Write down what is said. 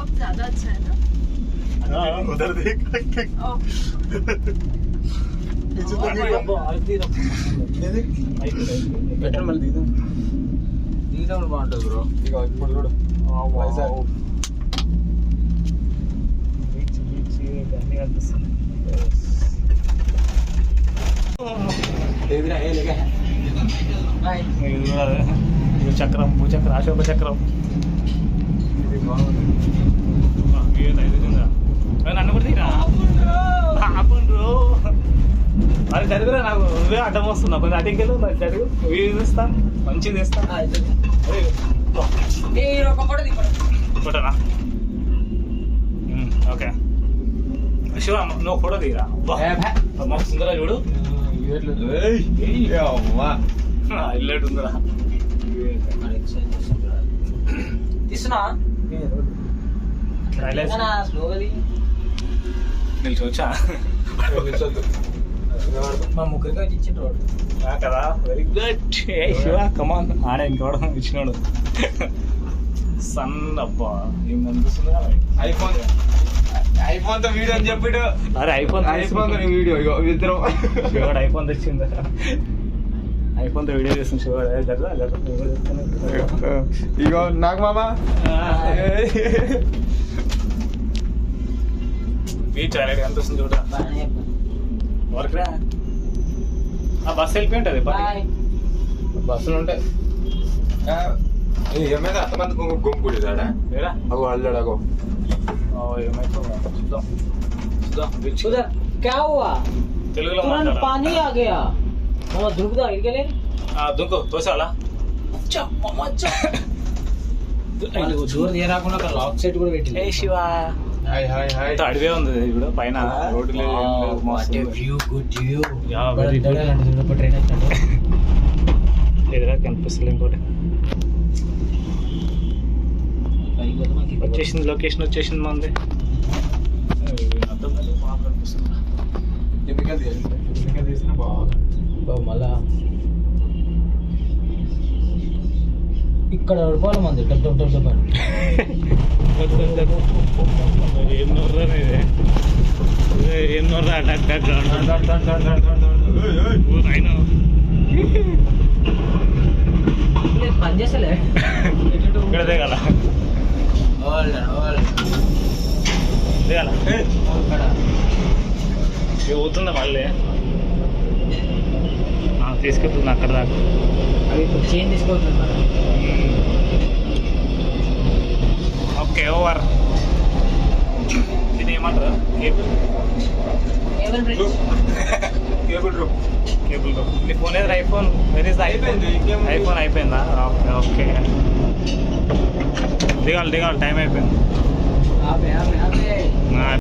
अब ज्यादा अच्छा है ना? उधर देख పెట్రోల్ మళ్ళీ దిగినప్పుడు బాగుంటుంది బ్రో. ఇక ఇప్పుడు చూడు వైజాగ్ బీచ్ అన్ని కనిపిస్తుంది. ఇది చక్రం, భూచక్రం, అశోక చక్రం. ఇది బాగుంది. నన్ను కూడా తీరా ఆపుండ్రు. అది చదివిరా నాకు నువ్వే అడ్డం వస్తున్నా. కొంచెం అటికెళ్ళు మరి చదువు ఇస్తా, మంచిది ఇస్తా. ఫోటోనా? ఓకే శివ, నువ్వు ఫోటో తీరా. మాకు సుందరా చూడు, ఇల్లేటు ఉందిరా. నిల్చోవచ్చా? మా ముగ్గురికి ఇచ్చిండ్రు కదా. Very good. శివ కమాన్. ఆడే ఇంకోవడం ఇచ్చినాడు. సన్ అబ్బా ఏం కనిపిస్తుంది. ఐఫోన్ తో వీడియో అని చెప్పాడు. అరే ఐఫోన్ వీడియో ఇద్దరు శివాడు ఐఫోన్ తెచ్చింది. ఐఫోన్ తో వీడియో చేస్తుంది శివాడు. ఇగో నాకు మామా బీచ్ అలాగే కనిపిస్తుంది చూడ. వర్క్రా ఆ బస్సు వెళ్ళిపోయి ఉంటుంది. బస్సులు ఉంటాయి. ఏమైనా అంతమంది గుంపు కూడాడా? అగో అల్లాడు. అగో ఏమైతే చూద్దాం చూద్దాం. బీచ్ क्या हुआ? తెలుగులో तुरंत पानी आ गया. मामा दुर्गा इरगले దుంకు తోసాలా? జోర్ తీయరాకుండా అక్కడ లాక్ సైడ్ కూడా పెట్టింది. ఏ శివ, హాయ్ హాయ్ హాయ్. అడివే ఉంది ఇప్పుడు పైన. రోడ్డు లేదు, ఏం లేదు. మస్తు ఉంది. View, good view. Yeah, very good. Train వచ్చాడు. ఎదురా కనిపిస్తుంది ఇంకోటి. వచ్చేసింది, లొకేషన్ వచ్చేసింది మంది. అర్థం కాదు, బాగా కనిపిస్తుంది. కెమికల్ తీసిన బాగా మళ్ళా ఇక్కడ రూపాయల మంది డబ్ డబ్ డబ్ అని ఏం నోర్రా ఇది? ఏం నోర్రా? పని చేస్తలే. ఇక్కడ దిగాల దిగాల. పోతుందా మళ్ళీ? తీసుకెళ్తుంది అక్కడ దాకా. అవి ఇప్పుడు చేంజ్ తీసుకోవచ్చు. Okay over. దీని ఏమంటారు? Cable cable room. Cable room. నీ ఫోన్ ఏది? ఐఫోన్. వెరీ ఐఫోన్ అయిపోయిందా? Okay okay. దిగాలి దిగాలి, టైం అయిపోయింది.